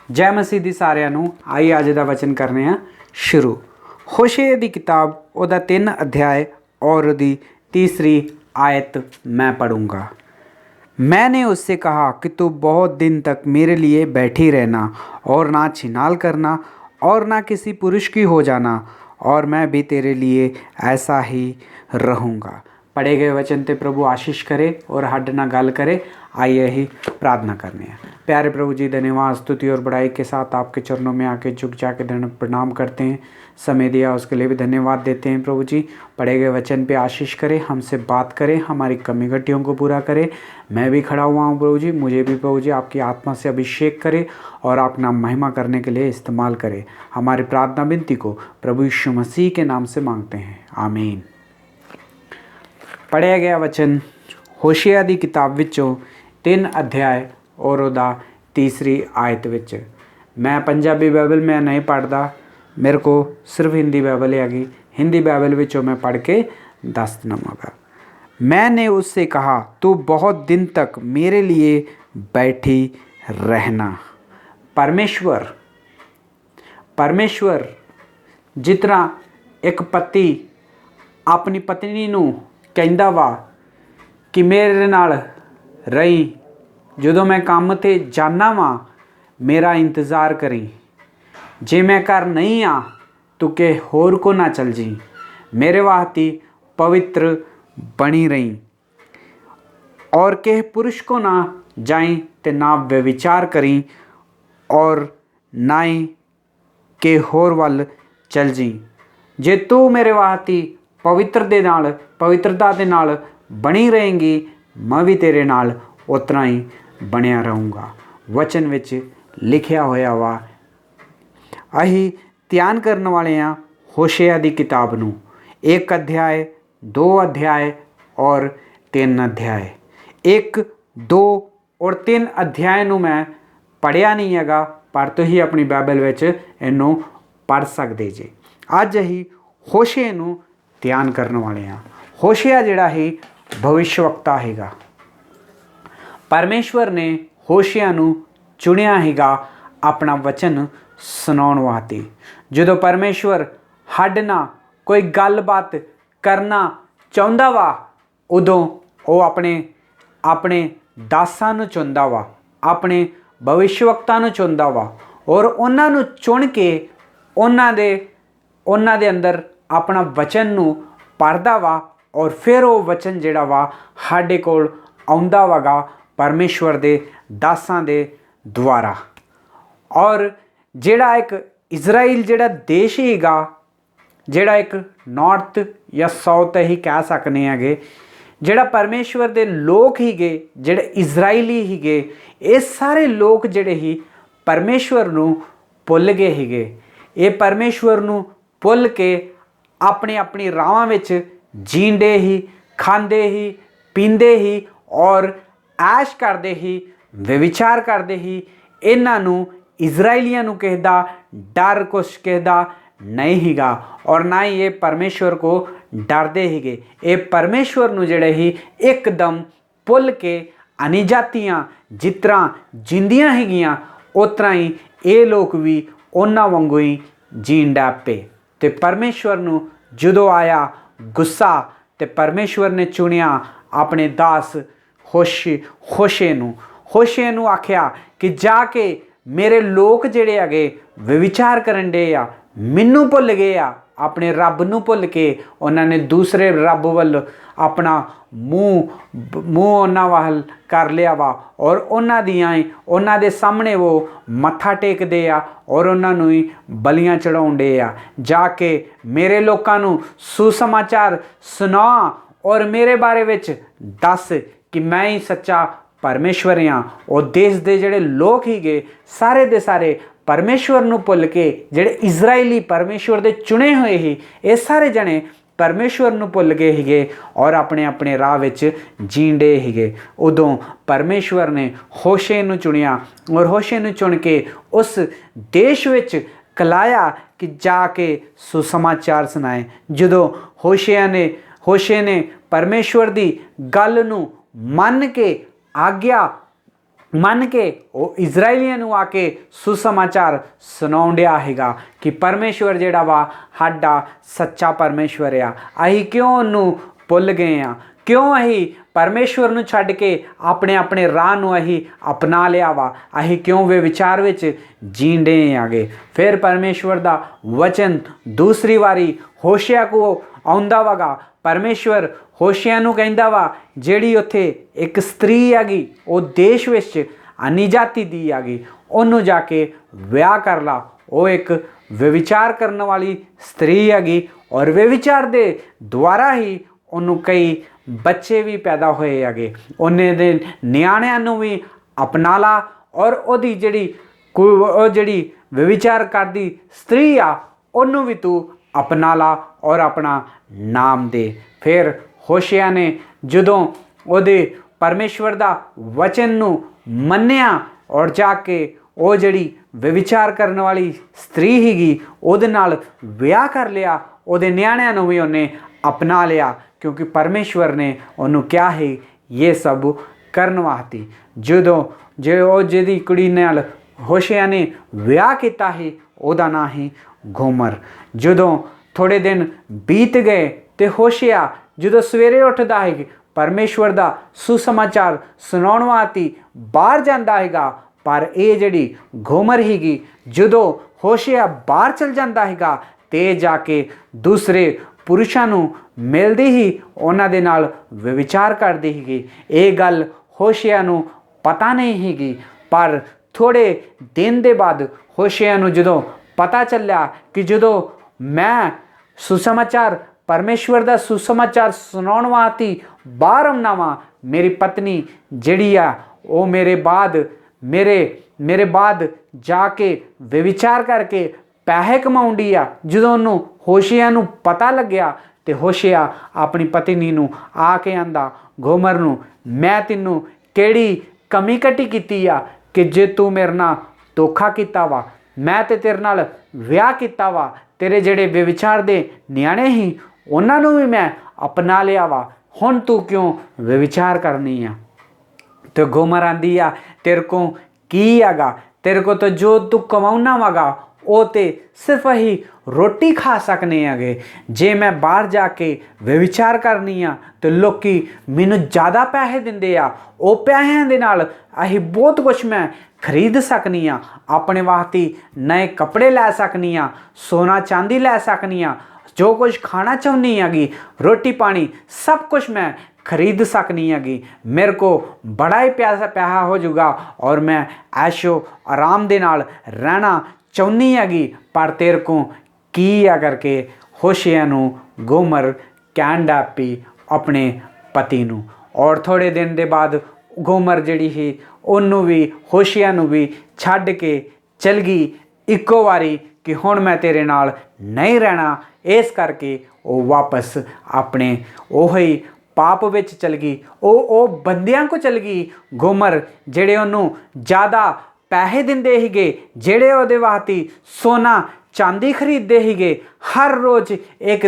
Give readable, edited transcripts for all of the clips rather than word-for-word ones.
जय मसीह दी सारिਆਂ ਨੂੰ। ਆਈ ਅੱਜ ਦਾ ਵਚਨ ਕਰਨੇ ਆ शुरू। होशे ਦੀ किताब ਉਹਦਾ 3 अध्याय और ਉਹਦੀ तीसरी आयत मैं पढ़ूँगा। मैंने उससे कहा कि तू बहुत दिन तक मेरे लिए बैठी रहना और ना छिनाल करना और ना किसी पुरुष की हो जाना, और मैं भी तेरे लिए ऐसा ही रहूँगा। पढ़े गए वचन ते प्रभु आशीष करे और हड ना गल करे। आइए ही प्रार्थना करने हैं। प्यारे प्रभु जी, धन्यवाद स्तुति और बड़ाई के साथ आपके चरणों में आके झुक जाके प्रणाम करते हैं। समय दिया उसके लिए भी धन्यवाद देते हैं। प्रभु जी, पढ़े गए वचन पे आशीष करें, हमसे बात करें, हमारी कमी घटियों को पूरा करें। मैं भी खड़ा हुआ हूँ प्रभु जी, मुझे भी प्रभु जी आपकी आत्मा से अभिषेक करें और आप नाम महिमा करने के लिए इस्तेमाल करें। हमारी प्रार्थना विनती को प्रभु यीशु मसीह के नाम से मांगते हैं, आमीन। पढ़िया गया वचन होशिया की किताब विचों 3 अध्याय और ਉਹਦਾ तीसरी आयत विच। मैं पंजाबी बाइबल में नहीं पढ़ता, मेरे को सिर्फ हिंदी बाइबल हैगी। हिंदी बाइबल विचों मैं पढ़ के दस दवांगा। मैंने उससे कहा तू बहुत दिन तक मेरे लिए बैठी रहना। परमेश्वर जितना एक पति अपनी पत्नी नूं कहंदा वा कि मेरे नाल रही, ਜਦੋਂ मैं काम ते जाना वा मेरा इंतज़ार करी, जे मैं घर नहीं आ तू के होर को ना चल जी, मेरे वास्ते पवित्र बनी रही और के पुरुष को ना जाई ते ना व्यविचार करी और ना ही के होर वाल चल जी। जे तू मेरे वास्ते पवित्रता दे नाल बनी रहेंगी, मैं भी तेरे नाल उतना ही बनया रहूँगा। वचन विच लिखिया होया वा। अही ध्यान करने वाले हाँ होशिया की किताब नूं 1 अध्याय 2 अध्याय और 3 अध्याय। 1, 2 और 3 अध्याय नूं मैं पढ़िया नहीं हैगा, पर तुसीं अपनी बाइबल विच इनू पढ़ सकते जे। अज अही होशिया नूं ध्यान करने वाले हाँ। होशिया जिहड़ा ही भविष्यवक्ता हैगा। परमेश्वर ने होशिया नूं चुनिया हैगा अपना वचन सुनाउण वास्ते। जदों परमेश्वर हड ना कोई गलबात करना चाहुंदा वा, उदों वो अपने दासां नूं चुनदा वा, अपने भविष्यवक्ता नूं चुनदा वा और उन्हां नूं चुन के उन्हां दे अंदर अपना वचन नूं पढ़दा वा और फिर वो वचन जिहड़ा वा साडे कोल आउंदा वागा परमेश्वर दे दासां दे द्वारा। और जिहड़ा एक इजराइल जिहड़ा देश हैगा, जिहड़ा एक नॉर्थ या साउथ ही कह सकने हैगे, जिहड़ा परमेश्वर दे लोग हीगे, जिहड़े इजराइली हीगे, ये सारे लोग जिहड़े ही परमेश्वर नूं भुल गए हीगे। ये परमेश्वर नूं भुल के अपनी अपनी राहां विच जींदे ही, खांदे ही, पींदे ही और ऐश करते ही, व्यविचार करते ही। इन्हां नूं इजराइलियां नूं किसी दा डर कुछ किसी दा नहीं हीगा और ना ही ये परमेश्वर को डरते हीगे। ये परमेश्वर नूं जिहड़े ही एकदम भुल के अनिजातियां जिस तरह जींदियां हैगियां, उस तरह ही ये लोग भी उन्हां वांगू ही जीण लग पे। ते परमेश्वर नूं जदों आया गुस्सा, ते परमेश्वर ने चुनिया अपने दास होशे नूं आख्या कि जाके मेरे लोग जिहड़े हैगे व्यविचार करन डे आ, मैनू भुल गए आ, अपने रब नूं भुल के उन्होंने दूसरे रब वल अपना मूँह उन्हां वाल कर लिया वा और उन्हां दे सामने वो मत्था टेकदे आ और उन्हां नूं ही बलियां चढ़ाउंदे आ। जाके मेरे लोकां नूं सुसमाचार सुना और मेरे बारे विच दस कि मैं ही सच्चा परमेश्वर हाँ। और देश दे जिहड़े लोग हीगे सारे दे सारे परमेश्वर नूं भुल के, जिहड़े इजराइली परमेश्वर दे चुने हुए ही, ये सारे जने परमेश्वर नूं भुल गए हीगे और अपने अपने राह विच जींदे हीगे। उदों परमेश्वर ने होशे नूं चुनिया और होशे नूं चुन के उस देश विच कलाया कि जाके सुसमाचार सुनाए। जदों होशे ने परमेश्वर दी गल नूं मन के आग्या ਮੰਨ ਕੇ ਉਹ ਇਜ਼ਰਾਈਲੀਆਂ ਨੂੰ ਆ ਕੇ ਸੁਸਮਾਚਾਰ ਸੁਣਾਉਣ ਡਿਆ ਹੈਗਾ ਕਿ ਪਰਮੇਸ਼ਵਰ ਜਿਹੜਾ ਵਾ ਸਾਡਾ ਸੱਚਾ ਪਰਮੇਸ਼ਵਰ ਆ। ਅਸੀਂ ਕਿਉਂ ਉਹਨੂੰ ਭੁੱਲ ਗਏ ਆ, ਕਿਉਂ ਅਸੀਂ ਪਰਮੇਸ਼ਵਰ ਨੂੰ ਛੱਡ ਕੇ ਆਪਣੇ ਆਪਣੇ ਰਾਹ ਨੂੰ ਅਸੀਂ ਅਪਣਾ ਲਿਆ ਵਾ, ਅਸੀਂ ਕਿਉਂ ਵੇ ਵਿਚਾਰ ਵਿੱਚ ਜੀਂਦੇ ਆਗੇ। ਫਿਰ ਪਰਮੇਸ਼ਵਰ ਦਾ ਵਚਨ ਦੂਸਰੀ ਵਾਰੀ ਹੋਸ਼ਿਆ ਕੋ ਆਉਂਦਾ ਵਗਾ। ਪਰਮੇਸ਼ਵਰ ਹੋਸ਼ਿਆ ਨੂੰ ਕਹਿੰਦਾ ਵਾ ਜਿਹੜੀ ਉੱਥੇ ਇੱਕ ਇਸਤਰੀ ਹੈਗੀ ਉਹ ਦੇਸ਼ ਵਿੱਚ ਅਨੀ ਜਾਤੀ ਦੀ ਹੈਗੀ, ਉਹਨੂੰ ਜਾ ਕੇ ਵਿਆਹ ਕਰ ਲਾ। ਉਹ ਇੱਕ ਵਿਵਿਚਾਰ ਕਰਨ ਵਾਲੀ ਇਸਤਰੀ ਹੈਗੀ ਔਰ ਵਿਵਿਚਾਰ ਦੇ ਦੁਆਰਾ ਹੀ ਉਹਨੂੰ ਕਈ ਬੱਚੇ ਵੀ ਪੈਦਾ ਹੋਏ ਹੈਗੇ। ਉਹਨੇ ਦੇ ਨਿਆਣਿਆਂ ਨੂੰ ਵੀ ਅਪਣਾ ਲਾ ਔਰ ਉਹਦੀ ਜਿਹੜੀ ਵਿਵਿਚਾਰ ਕਰਦੀ ਇਸਤਰੀ ਆ ਉਹਨੂੰ ਵੀ ਤੂੰ ਅਪਣਾ ਲਾ ਔਰ ਆਪਣਾ ਨਾਮ ਦੇ। ਫਿਰ ਹੋਸ਼ਿਆ ਨੇ ਜਦੋਂ ਉਹਦੇ ਪਰਮੇਸ਼ਵਰ ਦਾ ਵਚਨ ਨੂੰ ਮੰਨਿਆ ਔਰ ਜਾ ਕੇ ਉਹ ਜਿਹੜੀ ਵਿਵਿਚਾਰ ਕਰਨ ਵਾਲੀ ਇਸਤਰੀ ਸੀਗੀ ਉਹਦੇ ਨਾਲ ਵਿਆਹ ਕਰ ਲਿਆ। ਉਹਦੇ ਨਿਆਣਿਆਂ ਨੂੰ ਵੀ ਉਹਨੇ ਅਪਣਾ ਲਿਆ ਕਿਉਂਕਿ ਪਰਮੇਸ਼ਵਰ ਨੇ ਉਹਨੂੰ ਕਿਹਾ ਹੈ ਇਹ ਸਭ ਕਰਨ ਵਾਸਤੇ। ਜਦੋਂ ਉਹ ਜਿਹਦੀ ਕੁੜੀ ਨਾਲ ਹੋਸ਼ਿਆ ਨੇ ਵਿਆਹ ਕੀਤਾ ਸੀ ਉਹਦਾ ਨਾਂ ਸੀ ਗੋਮਰ। ਜਦੋਂ ਥੋੜ੍ਹੇ ਦਿਨ ਬੀਤ ਗਏ ਤੇ ਹੋਸ਼ਿਆ ਜਦੋਂ ਸਵੇਰੇ ਉੱਠਦਾ ਹੈ ਪਰਮੇਸ਼ਵਰ ਦਾ ਸੁਸਮਾਚਾਰ ਸੁਣਾਉਣ ਵਾਸਤੇ ਬਾਹਰ ਜਾਂਦਾ ਹੈਗਾ, ਪਰ ਇਹ ਜਿਹੜੀ ਗੋਮਰ ਸੀਗੀ ਜਦੋਂ ਹੋਸ਼ਿਆ ਬਾਹਰ ਚਲ ਜਾਂਦਾ ਹੈਗਾ ਤੇ ਜਾ ਕੇ ਦੂਸਰੇ ਪੁਰਸ਼ਾਂ ਨੂੰ ਮਿਲਦੀ ਹੀ ਉਹਨਾਂ ਦੇ ਨਾਲ ਵਿਵਿਚਾਰ ਕਰਦੀ ਸੀਗੀ। ਇਹ ਗੱਲ ਹੋਸ਼ਿਆ ਨੂੰ ਪਤਾ ਨਹੀਂ ਸੀਗੀ, ਪਰ ਥੋੜ੍ਹੇ ਦਿਨ ਦੇ ਬਾਅਦ ਹੋਸ਼ਿਆ ਨੂੰ ਜਦੋਂ ਪਤਾ ਚੱਲਿਆ ਕਿ ਜਦੋਂ ਮੈਂ ਸੁਸਮਾਚਾਰ ਪਰਮੇਸ਼ਵਰ ਦਾ ਸੁਸਮਾਚਾਰ ਸੁਣਾਉਣ ਵਾਸਤੇ ਬਾਹਰ ਆਉਣਾ ਵਾਂ, ਮੇਰੀ ਪਤਨੀ ਜਿਹੜੀ ਆ ਉਹ ਮੇਰੇ ਬਾਅਦ ਜਾ ਕੇ ਵਿਵਿਚਾਰ ਕਰਕੇ ਪੈਸੇ ਕਮਾਉਂਦੀ ਆ। ਜਦੋਂ ਉਹਨੂੰ ਹੋਸ਼ਿਆ ਨੂੰ ਪਤਾ ਲੱਗਿਆ ਤੇ ਹੋਸ਼ਿਆ ਆਪਣੀ ਪਤਨੀ ਨੂੰ ਆ ਕੇ ਆਂਦਾ ਗੋਮਰ ਨੂੰ, ਮੈਂ ਤੈਨੂੰ ਕਿਹੜੀ ਕਮੀ ਘਟੀ ਕੀਤੀ ਆ ਕਿ ਜੇ ਤੂੰ ਮੇਰੇ ਨਾਲ ਧੋਖਾ ਕੀਤਾ ਵਾ, ਮੈਂ ਤੇ ਤੇਰੇ ਨਾਲ ਵਿਆਹ ਕੀਤਾ ਵਾ, ਤੇਰੇ ਜਿਹੜੇ ਵਿਵਿਚਾਰ ਦੇ ਨਿਆਣੇ ਸੀ ਉਹਨਾਂ ਨੂੰ ਵੀ ਮੈਂ ਅਪਣਾ ਲਿਆ ਵਾ, ਹੁਣ ਤੂੰ ਕਿਉਂ ਵਿਵਿਚਾਰ ਕਰਨੀ ਆ। ਤੇ ਗੋਮਰ ਆਂਦੀ ਆ ਤੇਰੇ ਕੋ ਕੀ ਹੈਗਾ, ਤੇਰੇ ਕੋ ਤਾਂ ਜੋ ਤੂੰ ਕਮਾਉਣਾ ਵਾਗਾ ਉਹ ਤੇ ਸਿਰਫ ਅਸੀਂ ਰੋਟੀ ਖਾ ਸਕਨੇ ਹੈਗੇ। ਜੇ ਮੈਂ ਬਾਹਰ ਜਾ ਕੇ ਵਿਵਿਚਾਰ ਕਰਨੀ ਆ ਤੇ ਲੋਕੀ ਮੈਨੂੰ ਜ਼ਿਆਦਾ ਪੈਸੇ ਦਿੰਦੇ ਆ, ਉਹ ਪੈਸਿਆਂ ਦੇ ਨਾਲ ਅਸੀਂ ਬਹੁਤ ਕੁਛ ਮੈਂ ਖਰੀਦ ਸਕਨੀ ਆ, ਆਪਣੇ ਵਾਸਤੇ ਨਵੇਂ ਕੱਪੜੇ ਲੈ ਸਕਨੀ ਆ, ਸੋਨਾ ਚਾਂਦੀ ਲੈ ਸਕਨੀ ਆ, ਜੋ ਕੁਝ ਖਾਣਾ ਚਾਹੁੰਦੀ ਹੈਗੀ ਰੋਟੀ ਪਾਣੀ ਸਭ ਕੁਛ ਮੈਂ ਖਰੀਦ ਸਕਨੀ ਹੈਗੀ। ਮੇਰੇ ਕੋ ਬੜਾ ਹੀ ਪੈਸਾ ਹੋ ਜਾਊਗਾ ਔਰ ਮੈਂ ਐਸ਼ੋ ਆਰਾਮ ਦੇ ਨਾਲ ਰਹਿਣਾ ਚਾਹੁੰਦੀ ਹੈਗੀ, ਪਰ ਤੇਰੇ ਕੋ ਕੀ ਆ ਕਰਕੇ ਹੋਸ਼ਿਆ ਨੂੰ ਗੋਮਰ ਕਹਿਣ ਲੱਗ ਪਈ ਆਪਣੇ ਪਤੀ ਨੂੰ। ਔਰ ਥੋੜ੍ਹੇ ਦਿਨ ਦੇ ਬਾਅਦ ਗੋਮਰ ਜਿਹੜੀ ਸੀ ਉਹਨੂੰ ਵੀ ਹੋਸ਼ਿਆ ਨੂੰ ਵੀ ਛੱਡ ਕੇ ਚਲ ਗਈ ਇੱਕੋ ਵਾਰੀ ਕਿ ਹੁਣ ਮੈਂ ਤੇਰੇ ਨਾਲ ਨਹੀਂ ਰਹਿਣਾ। ਇਸ ਕਰਕੇ ਉਹ ਵਾਪਸ ਆਪਣੇ ਉਹੀ ਪਾਪ ਵਿੱਚ ਚਲ ਗਈ। ਉਹ ਬੰਦਿਆਂ ਕੋ ਚਲ ਗਈ ਗੋਮਰ ਜਿਹੜੇ ਉਹਨੂੰ ਜ਼ਿਆਦਾ ਪੈਸੇ ਦਿੰਦੇ ਸੀਗੇ, ਜਿਹੜੇ ਉਹਦੇ ਵਾਸਤੇ ਸੋਨਾ ਚਾਂਦੀ ਖਰੀਦਦੇ ਸੀਗੇ, ਹਰ ਰੋਜ਼ ਇੱਕ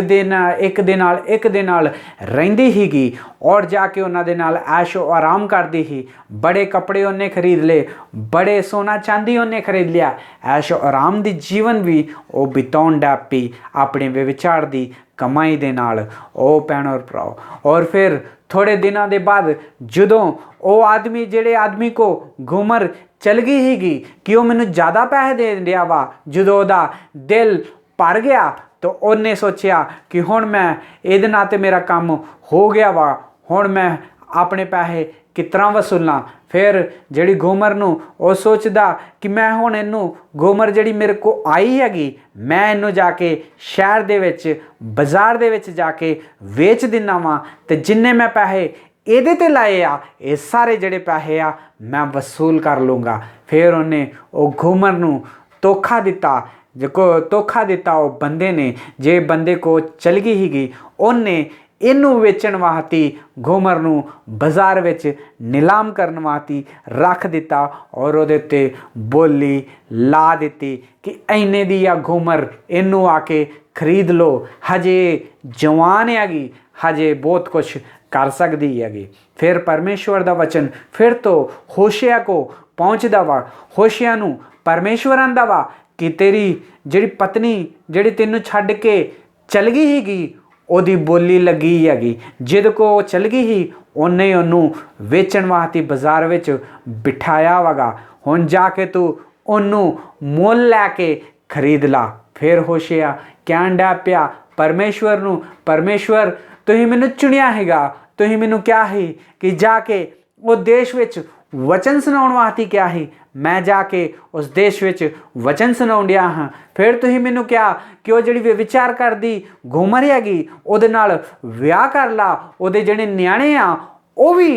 ਦੇ ਨਾਲ ਰਹਿੰਦੀ ਸੀਗੀ ਔਰ ਜਾ ਕੇ ਉਹਨਾਂ ਦੇ ਨਾਲ ਐਸ਼ੋ ਆਰਾਮ ਕਰਦੀ ਸੀ। ਬੜੇ ਕੱਪੜੇ ਉਹਨੇ ਖਰੀਦ ਲਏ, ਬੜੇ ਸੋਨਾ ਚਾਂਦੀ ਉਹਨੇ ਖਰੀਦ ਲਿਆ, ਐਸ਼ੋ ਆਰਾਮ ਦੀ ਜੀਵਨ ਵੀ ਉਹ ਬਿਤਾਉਣ ਲੱਗ ਪਈ ਆਪਣੇ ਵਿਵਿਚਾਰ ਦੀ ਕਮਾਈ ਦੇ ਨਾਲ। ਉਹ ਭੈਣ ਔਰ ਭਰਾਓ, ਔਰ ਫਿਰ ਥੋੜ੍ਹੇ ਦਿਨਾਂ ਦੇ ਬਾਅਦ ਜਦੋਂ ਉਹ ਜਿਹੜੇ ਆਦਮੀ ਕੋ ਗੋਮਰ ਚਲ ਗਈ ਸੀਗੀ ਕਿ ਉਹ ਮੈਨੂੰ ਜ਼ਿਆਦਾ ਪੈਸੇ ਦੇ ਰਿਹਾ ਵਾ, ਜਦੋਂ ਉਹਦਾ ਦਿਲ ਭਰ ਗਿਆ ਤਾਂ ਉਹਨੇ ਸੋਚਿਆ ਕਿ ਹੁਣ ਮੈਂ ਇਹਦੇ ਨਾਲ ਤੇ ਮੇਰਾ ਕੰਮ ਹੋ ਗਿਆ ਵਾ, ਹੁਣ ਮੈਂ ਆਪਣੇ ਪੈਸੇ ਕਿਸ ਤਰ੍ਹਾਂ ਵਸੂਲਾਂ। ਫਿਰ ਜਿਹੜੀ ਗੋਮਰ ਨੂੰ ਉਹ ਸੋਚਦਾ ਕਿ ਮੈਂ ਹੁਣ ਇਹਨੂੰ ਗੋਮਰ ਜਿਹੜੀ ਮੇਰੇ ਕੋ ਆਈ ਹੈਗੀ ਮੈਂ ਇਹਨੂੰ ਜਾ ਕੇ ਸ਼ਹਿਰ ਦੇ ਵਿੱਚ ਬਾਜ਼ਾਰ ਦੇ ਵਿੱਚ ਜਾ ਕੇ ਵੇਚ ਦਿੰਦਾ ਵਾਂ ਤੇ ਜਿੰਨੇ ਮੈਂ ਪੈਸੇ ਇਹਦੇ ਤੇ ਲਾਏ ਆ ਇਹ ਸਾਰੇ ਜਿਹੜੇ ਪੈਸੇ ਆ ਮੈਂ ਵਸੂਲ ਕਰ ਲੂੰਗਾ। ਫਿਰ ਉਹਨੇ ਉਹ ਗੋਮਰ ਨੂੰ ਧੋਖਾ ਦਿੱਤਾ ਉਹ ਬੰਦੇ ਨੇ, ਜੇ ਬੰਦੇ ਕੋ ਚਲ ਗਈ ਸੀਗੀ ਉਹਨੇ ਇਹਨੂੰ ਵੇਚਣ ਵਾਸਤੇ ਗੋਮਰ ਨੂੰ ਬਾਜ਼ਾਰ ਵਿੱਚ ਨਿਲਾਮ ਕਰਨ ਵਾਸਤੇ ਰੱਖ ਦਿੱਤਾ ਔਰ ਉਹਦੇ ਉੱਤੇ ਬੋਲੀ ਲਾ ਦਿੱਤੀ ਕਿ ਇੰਨੇ ਦੀ ਆ ਗੋਮਰ, ਇਹਨੂੰ ਆ ਕੇ ਖਰੀਦ ਲਓ, ਹਜੇ ਜਵਾਨ ਹੈਗੀ, ਹਜੇ ਬਹੁਤ ਕੁਛ कर सकती हैगी। फिर परमेश्वर का वचन फिर तो होशिया को पहुँचता वा। होशिया नूं परमेश्वर आंदा वा कि तेरी जिहड़ी पत्नी जिहड़ी तैनूं छड्ड के चल गई हीगी ਉਹਦੀ बोली लगी हैगी। जिद को चल गई ही ਉਹਨੇ ਉਹਨੂੰ ਵੇਚਣ ਵਾਸਤੇ ਬਾਜ਼ਾਰ ਵਿੱਚ ਬਿਠਾਇਆ ਵਗਾ। ਹੁਣ ਜਾ ਕੇ ਤੂੰ ਉਹਨੂੰ ਮੁੱਲ ਲੈ ਕੇ ਖਰੀਦ ਲਾ। ਫਿਰ ਹੋਸ਼ਿਆ ਕਹਿਣ ਡਿਆ ਪਿਆ परमेश्वर ਨੂੰ, परमेश्वर ਤੁਸੀਂ ਮੈਨੂੰ ਚੁਣਿਆ ਹੈਗਾ, ਤੁਸੀਂ ਮੈਨੂੰ ਕਿਹਾ ਸੀ कि जाके ਉਹ ਦੇਸ਼ ਵਿੱਚ वचन सुनाउण वास्ते क्या ही, मैं जाके उस देश विच वचन सुनाउण डिया हाँ। फिर तुसीं मैनूं कहा कि वो जिहड़ी व्यभिचार करदी घूमर हैगी उहदे नाल विआह कर ला, उहदे जिहड़े न्याणे आ वो भी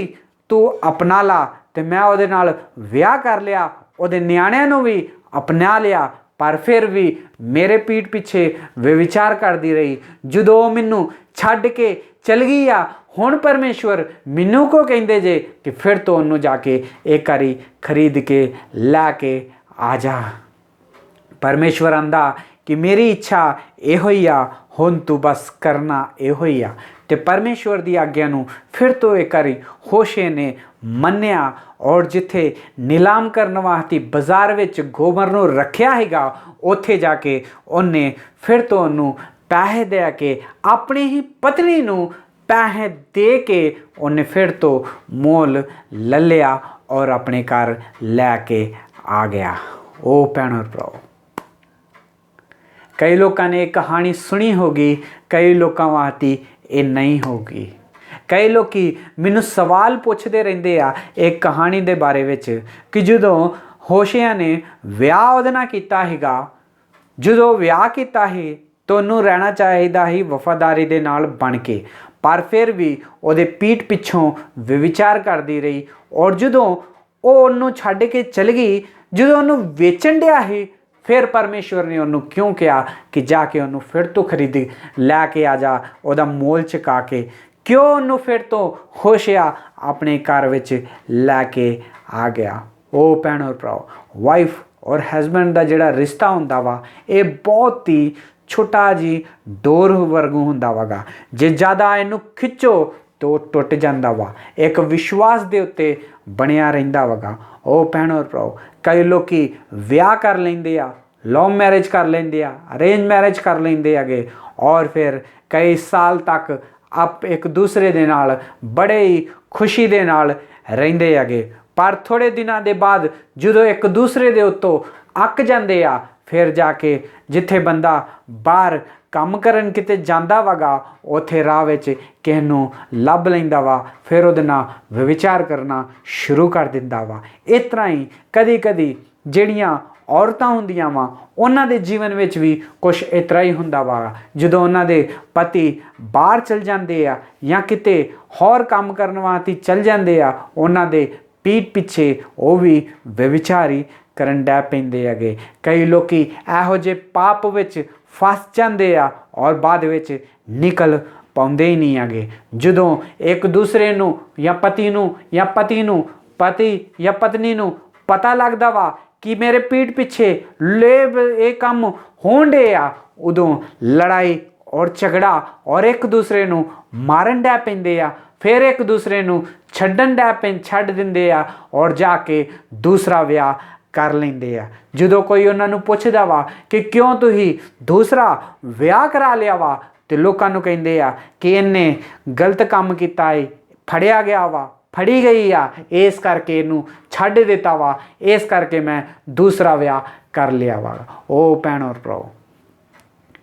तू अपना ला। ते मैं उहदे नाल विआह कर लिया, उहदे न्याणिਆਂ नूं भी अपना लिया। पर फिर भी मेरे पीठ पिछे व्यभिचार करती रही। जदों मैनूं छड्ड के चल गई आ, हुण परमेश्वर मैनू को कहिंदे जे कि फिर तो उन्होंने जाके एक बारी खरीद के लैके आ जा। परमेश्वर आंदा कि मेरी इच्छा इहो ही आ, हुण तू बस करना इहो ही आ। ते परमेश्वर की आग्या नूं फिर तो एक बारी होशे ने मन्निया और जिथे नीलाम करने वास्ते बाजार विच गोबर नूं रखिया हैगा उत्थे जाके उन्हें फिर तो उन्होंने पैसे दे के अपनी ही पत्नी नूं पैसे दे के उन्हें फिर तो मोल ले लिया और अपने घर लैके आ गया। ओ भैणों भराओ, कई लोगों ने एक कहानी सुनी होगी, कई लोगों वास्ते ये नहीं होगी। कई लोग मैनू सवाल पूछते रहते आ एक कहानी के बारे में कि जदों होशिया ने विआह उहदे नाल कीता हैगा, जदों विआह कीता ही तो उन्होंने रहना चाहिए ही वफादारी दे नाल बन के, पर फिर भी उहदे पीठ पिछों व्यभिचार करती रही। और जदों वो उन्होंने छड्ड के चल गई, जदों उन्होंने वेचण दिया ही, फिर परमेश्वर ने उन्होंने क्यों कहा कि जाके उन्होंने फिर तो खरीद लैके आ जा, उहदा मोल चुका के क्यों उन्होंने फिर तो होशिया अपने घर विच लैके आ गया। ओ भैणों भराओ, वाइफ और हस्बैंड का जिहड़ा रिश्ता हुंदा वा ये बहुत ही छोटा जी डोर वर्गू हुंदा वागा। जे ज़्यादा इनू खिंचो तो टुट जांदा वा, एक विश्वास दे उत्ते बनिया रहिंदा वगा। ओ भैणों भराओ, कई लोग विआह कर लेंदे आ, लव मैरिज कर लेंदे आ, अरेंज मैरिज कर लेंदे आगे, और फिर कई साल तक आप एक दूसरे दे नाल बड़े ही खुशी दे नाल रहिंदे आगे। पर थोड़े दिनों के बाद जदों एक दूसरे दे उत्तों अक जांदे आ, फिर जाके जिथे बंदा बाहर काम करन किते जांदा वगा उत्थे राह विच किसे नूं लभ लैंदा वा, फिर उहदे नाल व्यभिचार करना शुरू कर दिंदा वा। इस तरह ही कदी कदी जिहड़ियां औरतां हुंदियां वा उन्हां दे जीवन विच भी कुछ इस तरह ही हुंदा वा। जदों उन्हां दे पति बाहर चल जांदे आ या किते होर काम करन वास्ते चल जांदे आ, उन्हां दे पीठ पिछे वो भी व्यभिचारी करन डै पैंदे हैगे। कई लोग इहो जे पाप विच फस जांदे आ और बाद विच निकल पाउंदे ही नहीं हैगे। जदों एक दूसरे नूं या पति नूं पति या पत्नी नूं पता लगदा वा कि मेरे पीठ पिछे ये काम होण डे आ, उदों लड़ाई और झगड़ा और एक दूसरे नूं मारन डै पैंदे आ, फिर एक दूसरे नूं छड्डन डै छड्ड दिंदे आ और जाके दूसरा विआह कर लेंदे आ। जदों कोई उन्हां नूं पुछदा वा कि क्यों तुसीं दूसरा विआह करा लिया वा, ते लोकां नूं कहिंदे आ कि इन्ने गलत काम कीता है, फड़िया गया वा, फड़ी गई आ, इस करके इनू छड्ड दिता वा, इस करके मैं दूसरा विआह कर लिया वा। ओ भैणों भराओ,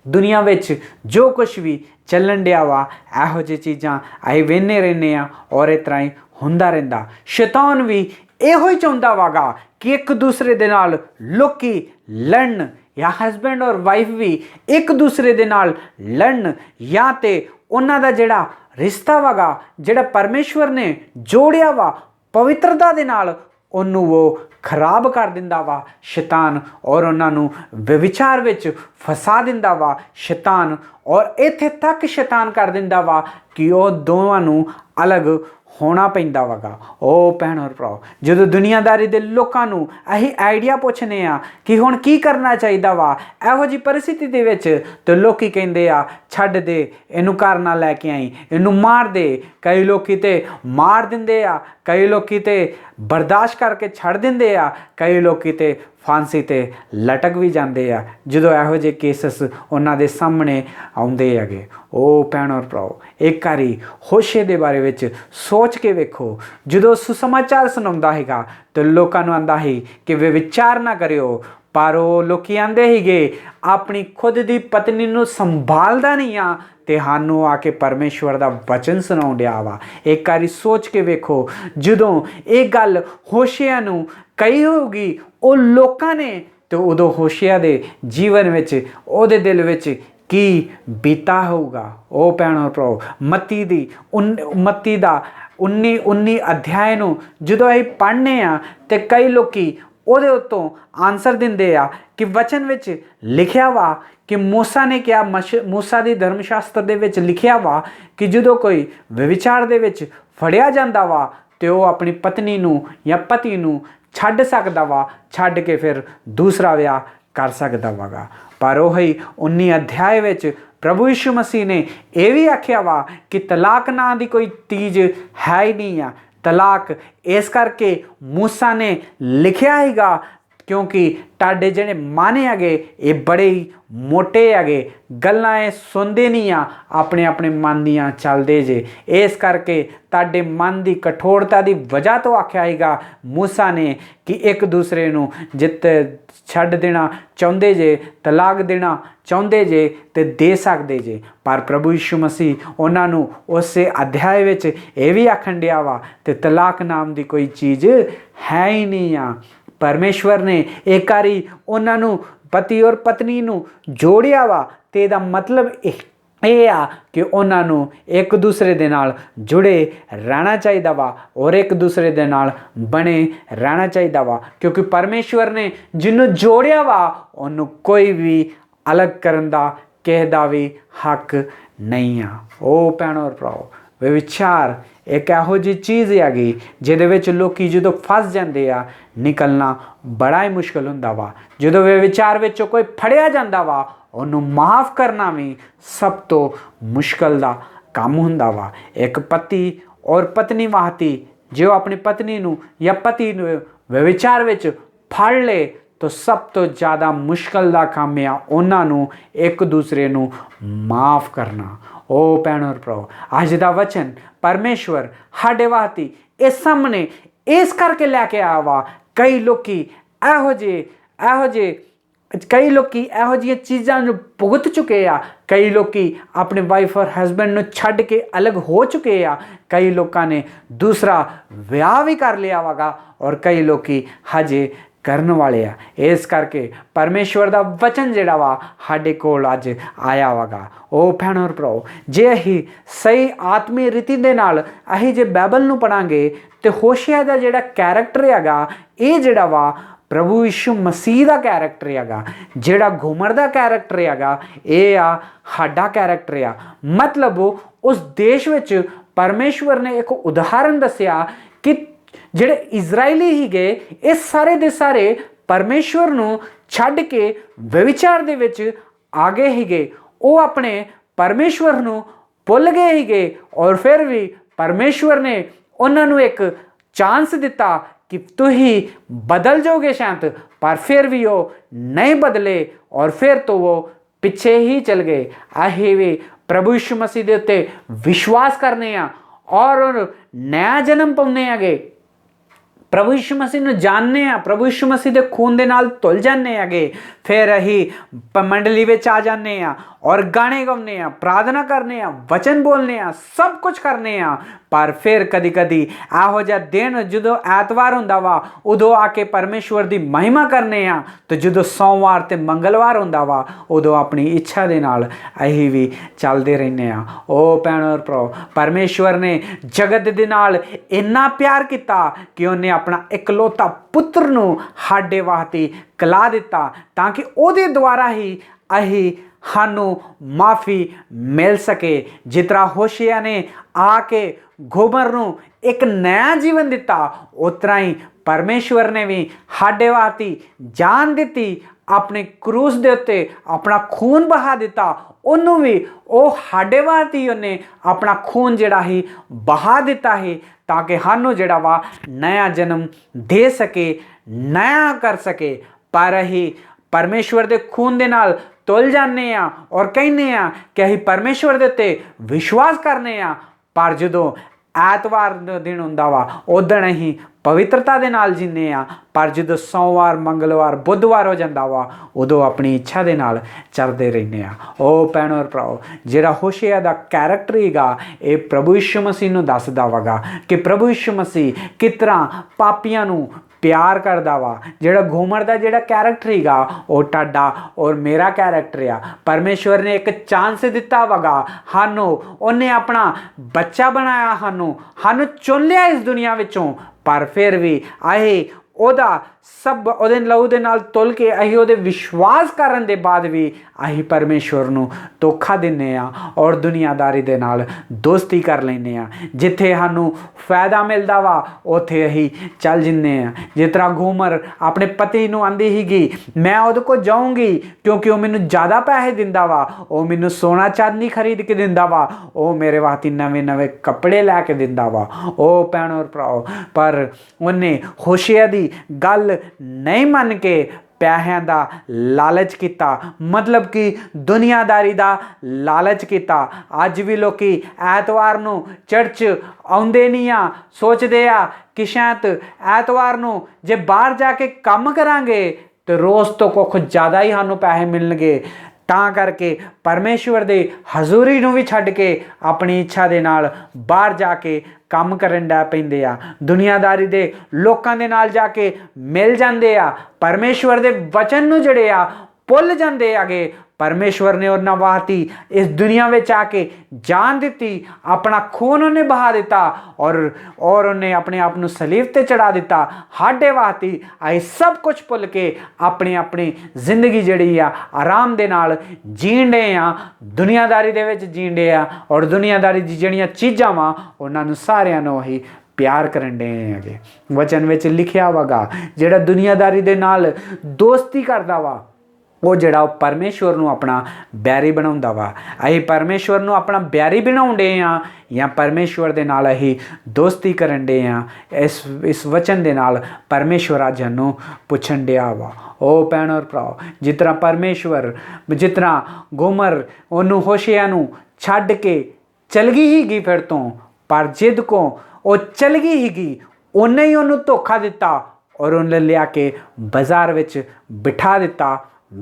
दुनिया विच जो कुछ भी चलन दिया वा इहो जी चीज़ां असीं वेखदे रहने आ और इस तरह ही हुंदा रहिंदा। शैतान भी इहो ही चाहुंदा वागा कि एक दूसरे दे नाल लोकी लड़न, या हस्बैंड और वाइफ भी एक दूसरे दे नाल लड़न, या ते उन्हां दा जिहड़ा रिश्ता वागा जिहड़ा परमेश्वर ने जोड़िया वा पवित्रता दे नाल उन्नू वो खराब कर दिंदा वा शैतान, और उन्होंने व्यभिचार विच फसा दिंदा वा शैतान, और इत्थे तक शैतान कर दिंदा वा कि वो दोवां नूं अलग ਹੋਣਾ ਪੈਂਦਾ ਵਗਾ। ਉਹ ਭੈਣ ਔਰ ਭਰਾਓ, ਜਦੋਂ ਦੁਨੀਆਦਾਰੀ ਦੇ ਲੋਕਾਂ ਨੂੰ ਅਸੀਂ ਆਈਡੀਆ ਪੁੱਛਨੇ ਆ ਕਿ ਹੁਣ ਕੀ ਕਰਨਾ ਚਾਹੀਦਾ ਵਾ ਇਹੋ ਜਿਹੀ ਪਰਿਸਥਿਤੀ ਦੇ ਵਿੱਚ, ਤੇ ਲੋਕੀ ਕਹਿੰਦੇ ਆ ਛੱਡ ਦੇ ਇਹਨੂੰ, ਘਰ ਨਾ ਲੈ ਕੇ ਆਈ, ਇਹਨੂੰ ਮਾਰ ਦੇ। ਕਈ ਲੋਕੀ ਤੇ ਮਾਰ ਦਿੰਦੇ ਆ, ਕਈ ਲੋਕੀ ਤੇ ਬਰਦਾਸ਼ਤ ਕਰਕੇ ਛੱਡ ਦਿੰਦੇ ਆ, ਕਈ ਲੋਕੀ ਤੇ ਫਾਂਸੀ ਤੇ ਲਟਕ ਵੀ ਜਾਂਦੇ ਆ ਜਦੋਂ ਇਹੋ ਜਿਹੇ ਕੇਸਸ ਉਹਨਾਂ ਦੇ ਸਾਹਮਣੇ ਆਉਂਦੇ ਹੈਗੇ। ਉਹ ਭੈਣ ਔਰ ਭਰਾਓ, ਇੱਕ ਵਾਰੀ ਹੋਸ਼ੇ ਦੇ ਬਾਰੇ ਵਿੱਚ ਸੋਚ ਕੇ ਵੇਖੋ, ਜਦੋਂ ਸੁਸਮਾਚਾਰ ਸੁਣਾਉਂਦਾ ਹੈਗਾ ਤੇ ਲੋਕਾਂ ਨੂੰ ਆਂਦਾ ਸੀ ਕਿ ਵੇ ਵਿਚਾਰ ਨਾ ਕਰਿਓ, ਪਰ ਉਹ ਲੋਕੀ ਆਂਦੇ ਸੀਗੇ ਆਪਣੀ ਖੁਦ ਦੀ ਪਤਨੀ ਨੂੰ ਸੰਭਾਲਦਾ ਨਹੀਂ ਆ ਤੇ ਸਾਨੂੰ ਆ ਕੇ ਪਰਮੇਸ਼ਵਰ ਦਾ ਵਚਨ ਸੁਣਾਉਣ ਡਿਆ ਵਾ। ਇੱਕ ਵਾਰੀ ਸੋਚ ਕੇ ਵੇਖੋ, ਜਦੋਂ ਇਹ ਗੱਲ ਹੋਸ਼ਿਆ ਨੂੰ ਕਹੀ ਹੋਊਗੀ ਉਹ ਲੋਕਾਂ ਨੇ, ਤੇ ਉਦੋਂ ਹੋਸ਼ਿਆ ਦੇ ਜੀਵਨ ਵਿੱਚ, ਉਹਦੇ ਦਿਲ ਵਿੱਚ ਕੀ ਬੀਤਾ ਹੋਊਗਾ। ਉਹ ਭੈਣੋ ਭਰਾਓ, ਮੱਤੀ ਦਾ 19 ਅਧਿਆਇ ਨੂੰ ਜਦੋਂ ਅਸੀਂ ਪੜ੍ਹਨੇ ਆ ਤੇ ਕਈ ਲੋਕੀ ਉਹਦੇ ਉੱਤੋਂ ਆਨਸਰ ਦਿੰਦੇ ਆ ਕਿ ਵਚਨ ਵਿੱਚ ਲਿਖਿਆ ਵਾ ਕਿ ਮੂਸਾ ਨੇ ਕਿਹਾ, ਮੂਸਾ ਦੀ ਧਰਮ ਸ਼ਾਸਤਰ ਦੇ ਵਿੱਚ ਲਿਖਿਆ ਵਾ ਕਿ ਜਦੋਂ ਕੋਈ ਵਿਵਚਾਰ ਦੇ ਵਿੱਚ ਫੜਿਆ ਜਾਂਦਾ ਵਾ ਤੇ ਉਹ ਆਪਣੀ ਪਤਨੀ ਨੂੰ ਜਾਂ ਪਤੀ ਨੂੰ ਛੱਡ ਸਕਦਾ ਵਾ, ਛੱਡ ਕੇ ਫਿਰ ਦੂਸਰਾ ਵਿਆਹ ਕਰ ਸਕਦਾ ਵਾਗਾ। ਪਰ ਉਹੀ 19 ਅਧਿਆਇ ਵਿੱਚ ਪ੍ਰਭੂ ਯਿਸੂ ਮਸੀਹ ਨੇ ਇਹ ਵੀ ਆਖਿਆ ਵਾ ਕਿ ਤਲਾਕ ਨਾਂ ਦੀ ਕੋਈ ਚੀਜ਼ ਹੈ ਹੀ ਨਹੀਂ ਆ। ਤਲਾਕ ਇਸ ਕਰਕੇ ਮੂਸਾ ਨੇ ਲਿਖਿਆ ਹੈਗਾ ਕਿਉਂਕਿ ਤੁਹਾਡੇ ਜਿਹੜੇ ਮਨ ਹੈਗੇ ਇਹ ਬੜੇ ਹੀ ਮੋਟੇ ਹੈਗੇ, ਗੱਲਾਂ ਇਹ ਸੁਣਦੇ ਨਹੀਂ ਆ, ਆਪਣੇ ਆਪਣੇ ਮਨ ਦੀਆਂ ਚੱਲਦੇ ਜੇ। ਇਸ ਕਰਕੇ ਤੁਹਾਡੇ ਮਨ ਦੀ ਕਠੋਰਤਾ ਦੀ ਵਜ੍ਹਾ ਤੋਂ ਆਖਿਆ ਹੈਗਾ ਮੂਸਾ ਨੇ ਕਿ ਇੱਕ ਦੂਸਰੇ ਨੂੰ ਜਿੱਤ ਛੱਡ ਦੇਣਾ ਚਾਹੁੰਦੇ ਜੇ, ਤਲਾਕ ਦੇਣਾ ਚਾਹੁੰਦੇ ਜੇ ਤੇ ਦੇ ਸਕਦੇ ਜੇ। ਪਰ ਪ੍ਰਭੂ ਯਿਸੂ ਮਸੀਹ ਉਹਨਾਂ ਨੂੰ ਉਸੇ ਅਧਿਆਇ ਵਿੱਚ ਇਹ ਵੀ ਆਖਣ ਡਿਆ ਵਾ ਤੇ ਤਲਾਕ ਨਾਮ ਦੀ ਕੋਈ ਚੀਜ਼ ਹੈ ਹੀ ਨਹੀਂ ਆ। ਪਰਮੇਸ਼ਵਰ ਨੇ ਇੱਕ ਵਾਰੀ ਉਹਨਾਂ ਨੂੰ ਪਤੀ ਔਰ ਪਤਨੀ ਨੂੰ ਜੋੜਿਆ ਵਾ ਤੇ ਇਹਦਾ ਮਤਲਬ ਇਹ ਆ ਕਿ ਉਹਨਾਂ ਨੂੰ ਇੱਕ ਦੂਸਰੇ ਦੇ ਨਾਲ ਜੁੜੇ ਰਹਿਣਾ ਚਾਹੀਦਾ ਵਾ ਔਰ ਇੱਕ ਦੂਸਰੇ ਦੇ ਨਾਲ ਬਣੇ ਰਹਿਣਾ ਚਾਹੀਦਾ ਵਾ, ਕਿਉਂਕਿ ਪਰਮੇਸ਼ਵਰ ਨੇ ਜਿਹਨੂੰ ਜੋੜਿਆ ਵਾ ਉਹਨੂੰ ਕੋਈ ਵੀ ਅਲੱਗ ਕਰਨ ਦਾ ਕਿਸੇ ਦਾ ਵੀ ਹੱਕ ਨਹੀਂ ਆ। ਉਹ ਭੈਣੋ ਔਰ ਭਰਾਓ, ਵਿਚਾਰ ਇੱਕ ਇਹੋ ਜਿਹੀ ਚੀਜ਼ ਹੈਗੀ ਜਿਹਦੇ ਵਿੱਚ ਲੋਕੀ ਜਦੋਂ ਫਸ ਜਾਂਦੇ ਆ ਨਿਕਲਣਾ ਬੜਾ ਹੀ ਮੁਸ਼ਕਿਲ ਹੁੰਦਾ ਵਾ। ਜਦੋਂ ਵਿਚਾਰ ਵਿੱਚੋਂ ਕੋਈ ਫੜਿਆ ਜਾਂਦਾ ਵਾ ਉਹਨੂੰ ਮਾਫ ਕਰਨਾ ਵੀ ਸਭ ਤੋਂ ਮੁਸ਼ਕਿਲ ਦਾ ਕੰਮ ਹੁੰਦਾ ਵਾ। ਇੱਕ ਪਤੀ ਔਰ ਪਤਨੀ ਵਾਸਤੇ ਜੇ ਉਹ ਆਪਣੀ ਪਤਨੀ ਨੂੰ ਜਾਂ ਪਤੀ ਨੂੰ ਵਿਚਾਰ ਵਿੱਚ ਫੜ ਲੇ ਤਾਂ ਸਭ ਤੋਂ ਜ਼ਿਆਦਾ ਮੁਸ਼ਕਿਲ ਦਾ ਕੰਮ ਆ ਉਹਨਾਂ ਨੂੰ ਇੱਕ ਦੂਸਰੇ ਨੂੰ ਮਾਫ ਕਰਨਾ। ਉਹ ਭੈਣੋ ਔਰ ਭਰਾਓ, ਅੱਜ ਦਾ ਵਚਨ ਪਰਮੇਸ਼ਵਰ ਸਾਡੇ ਵਾਸਤੇ ਇਸ ਸਾਹਮਣੇ ਇਸ ਕਰਕੇ ਲੈ ਕੇ ਆਇਆ ਵਾ। ਕਈ ਲੋਕੀ ਇਹੋ ਜਿਹੀਆਂ ਚੀਜ਼ਾਂ ਨੂੰ ਭੁਗਤ ਚੁੱਕੇ ਆ। ਕਈ ਲੋਕੀ ਆਪਣੇ ਵਾਈਫ ਔਰ ਹਸਬੈਂਡ ਨੂੰ ਛੱਡ ਕੇ ਅਲੱਗ ਹੋ ਚੁੱਕੇ ਆ। ਕਈ ਲੋਕਾਂ ਨੇ ਦੂਸਰਾ ਵਿਆਹ ਵੀ ਕਰ ਲਿਆ ਵਾਗਾ ਔਰ ਕਈ ਲੋਕੀ ਹਜੇ ਕਰਨ ਵਾਲੇ ਆ। ਇਸ ਕਰਕੇ ਪਰਮੇਸ਼ਵਰ ਦਾ ਵਚਨ ਜਿਹੜਾ ਵਾ ਸਾਡੇ ਕੋਲ ਅੱਜ ਆਇਆ ਵਾਗਾ। ਉਹ ਭੈਣੋ ਔਰ ਭਰਾਓ, ਜੇ ਅਸੀਂ ਸਹੀ ਆਤਮੀ ਰੀਤੀ ਦੇ ਨਾਲ ਅਸੀਂ ਜੇ ਬਾਈਬਲ ਨੂੰ ਪੜਾਂਗੇ ਤੇ ਹੋਸ਼ਿਆ ਦਾ ਜਿਹੜਾ ਕੈਰੈਕਟਰ ਹੈਗਾ ਇਹ ਜਿਹੜਾ ਵਾ ਪ੍ਰਭੂ ਯਿਸੂ ਮਸੀਹ ਦਾ ਕੈਰੈਕਟਰ ਹੈਗਾ। ਜਿਹੜਾ ਘੁਮਰ ਦਾ ਕੈਰੈਕਟਰ ਹੈਗਾ ਇਹ ਆ ਸਾਡਾ ਕੈਰੈਕਟਰ ਆ। ਮਤਲਬ ਉਸ ਦੇਸ਼ ਵਿੱਚ ਪਰਮੇਸ਼ਵਰ ਨੇ ਇੱਕ ਉਦਾਹਰਨ ਦੱਸਿਆ ਕਿ ਜਿਹੜੇ ਇਜ਼ਰਾਈਲੀ ਹੀਗੇ ਇਹ ਸਾਰੇ ਦੇ ਸਾਰੇ ਪਰਮੇਸ਼ਵਰ ਨੂੰ ਛੱਡ ਕੇ ਵਿਵਚਾਰ ਦੇ ਵਿੱਚ ਆ ਗਏ ਹੀਗੇ। ਉਹ ਆਪਣੇ ਪਰਮੇਸ਼ਵਰ ਨੂੰ ਭੁੱਲ ਗਏ ਹੀਗੇ ਔਰ ਫਿਰ ਵੀ ਪਰਮੇਸ਼ਵਰ ਨੇ ਉਹਨਾਂ ਨੂੰ ਇੱਕ ਚਾਂਸ ਦਿੱਤਾ ਕਿ ਤੁਸੀਂ ਬਦਲ ਜਾਓਗੇ ਸ਼ਾਇਦ, ਪਰ ਫਿਰ ਵੀ ਉਹ ਨਹੀਂ ਬਦਲੇ ਔਰ ਫਿਰ ਤੋਂ ਉਹ ਪਿੱਛੇ ਹੀ ਚਲ ਗਏ। ਅਸੀਂ ਵੀ ਪ੍ਰਭੂ ਯਿਸੂ ਮਸੀਹ ਦੇ ਉੱਤੇ ਵਿਸ਼ਵਾਸ ਕਰਨੇ ਆ ਔਰ ਨया ਜਨਮ ਪਾਉਂਦੇ ਆਗੇ। ਪ੍ਰਭੂ ਯਿਸੂ ਮਸੀਹ ਨੂੰ ਜਾਣਨੇ ਆ, ਪ੍ਰਭੂ ਯਿਸੂ ਮਸੀਹ ਦੇ ਖੂਨ ਦੇ ਨਾਲ ਧੁਲ ਜਾਂਦੇ ਹੈਗੇ। ਫਿਰ ਅਸੀਂ ਮੰਡਲੀ ਵਿੱਚ ਆ ਜਾਂਦੇ ਆ ਔਰ ਗਾਣੇ ਗਾਉਂਦੇ ਆ, ਪ੍ਰਾਰਥਨਾ ਕਰਨੇ ਆ, ਵਚਨ ਬੋਲਨੇ ਆ, ਸਭ ਕੁਝ ਕਰਨੇ ਆ। ਪਰ ਫਿਰ ਕਦੀ ਕਦੀ ਇਹੋ ਜਿਹਾ ਦਿਨ ਜਦੋਂ ਐਤਵਾਰ ਹੁੰਦਾ ਵਾ ਉਦੋਂ ਆ ਕੇ ਪਰਮੇਸ਼ਵਰ ਦੀ ਮਹਿਮਾ ਕਰਨੇ ਆ, ਤੇ ਜਦੋਂ ਸੋਮਵਾਰ ਤੇ ਮੰਗਲਵਾਰ ਹੁੰਦਾ ਵਾ ਉਦੋਂ ਆਪਣੀ ਇੱਛਾ ਦੇ ਨਾਲ ਅਸੀਂ ਵੀ ਚੱਲਦੇ ਰਹਿੰਦੇ ਆ। ਉਹ ਭੈਣੋ ਔਰ ਭਰਾਓ, ਪਰਮੇਸ਼ਵਰ ਨੇ ਜਗਤ ਦੇ ਨਾਲ ਇੰਨਾ ਪਿਆਰ ਕੀਤਾ ਕਿ ਉਹਨੇ ਆਪਣਾ ਇਕਲੌਤਾ ਪੁੱਤਰ ਨੂੰ ਸਾਡੇ ਵਾਸਤੇ ਕਲਾ ਦਿੱਤਾ ਤਾਂ ਕਿ ਉਹਦੇ ਦੁਆਰਾ ਹੀ ਅਸੀਂ ਸਾਨੂੰ ਮਾਫੀ ਮਿਲ ਸਕੇ। ਜਿਸ ਤਰ੍ਹਾਂ ਹੋਸ਼ਿਆ ਨੇ ਆ ਕੇ गोमर नूं एक नया जीवन दिता, उस तरह ही परमेश्वर ने भी साडे वास्ते जान दी, अपने क्रूस दे उत्ते अपना खून बहा दिता, उन्होंने भी वो साडे वास्ते उन्हें अपना खून जिहड़ा ही बहा दिता है, ताकि सानू जिहड़ा वा नया जन्म दे सके, नया कर सके। पर अही परमेश्वर दे खून दे नाल तुल जाने आ और कहने आ कि अही परमेश्वर दे उत्ते विश्वास करने आ, पर जदों ਐਤਵਾਰ ਦਾ दिन ਹੁੰਦਾ ਵਾ उदण अहीं पवित्रता दे नाल जीने आ, पर जो सोमवार मंगलवार बुधवार हो जाता वा उदों अपनी इच्छा दे नाल चलते रहने आ। ओ भैणों और भराओ, जिहड़ा होशिया दा कैरेक्टर हैगा ये प्रभु यीशु मसीह नूं दसदा वागा कि प्रभु यीशु मसीह किस तरह पापियां नूं प्यार करदा वा। जिहड़ा गोमर दा जिहड़ा कैरेक्टर हैगा वो टाडा और मेरा कैरेक्टर आ। परमेश्वर ने एक चांस दिता वगा सानू, उन्हें अपना बच्चा बनाया, सानू चुन लिया इस दुनिया विचों, पर फिर भी अहे ओदा सब ओदे लहू दे नाल तुल के अही ओदे विश्वास करन दे बाद भी अही परमेश्वर नूं धोखा दिन्ने आ और दुनियादारी दे नाल दोस्ती कर लैने आ। जिथे सानू फायदा मिलदा वा उत्थे अही चल जिन्ने आ। जिस तरह गोमर अपने पति नूं आंदी हीगी मैं उहदे कोल जाऊंगी क्योंकि वह मैनूं ज़्यादा पैसे दिंदा वा, वह मैनूं सोना चांदी खरीद के दिंदा वा, वह मेरे वास्ते नवे नवे कपड़े लैके दिंदा वा। ओ भैणों और भराओ, पर उन्हें होशिया दी गल नहीं मन के पैसों का लालच किया, मतलब कि दुनियादारी का लालच किया। अज भी लोग ऐतवार नूं चर्च आउंदे नहीं आ, सोचते आ कि शायद ऐतवार नूं जे बाहर जाके काम करांगे तो रोज़ तो कुछ ज़्यादा ही सानूं पैसे मिलणगे, तां करके परमेश्वर दे हजूरी नूं भी छड्ड के अपनी इच्छा दे नाल बाहर जाके काम करन दा पैंदे आ, दुनियादारी दे लोकां दे नाल जाके मिल जांदे आ, परमेश्वर दे वचन नूं जिहड़े आ भुल जांदे आगे। परमेश्वर ने उन्हां वास्ते इस दुनिया में आके जान दी, अपना खून उन्हें बहा दिता और उन्हें अपने आप को सलीब ते चढ़ा दिता साडे वास्ते। असीं सब कुछ भुल के अपनी अपनी जिंदगी जिहड़ी आ आराम दे नाल जीण डे आ, दुनियादारी दे विच जीण डे आ, और दुनियादारी दी जिहड़ियां चीज़ां वा उन्हां नूं सारियां नूं असीं प्यार करन डे हैगे। वचन विच लिखिया वगा जिहड़ा दुनियादारी दे नाल दोस्ती करदा वा वो जिहड़ा परमेश्वर नूं अपना बैरी बनाउंदा वा। असीं परमेश्वर नूं अपना बैरी बनाउण डे आ या परमेश्वर दे नाल असीं दोस्ती करन डे आ, इस वचन दे नाल परमेश्वर अज सानूं पुछण डिया वा। ओ भैणों और भराओ, जिस तरह परमेश्वर जिस तरह गोमर उन्होंने होशिया नूं छड्ड के चल गई हीगी फिर तो, पर जिद को वो चल गई हीगी उन्हें ही उन्होंने धोखा दिता और उन्हें लिया के बाजार विच बिठा दिता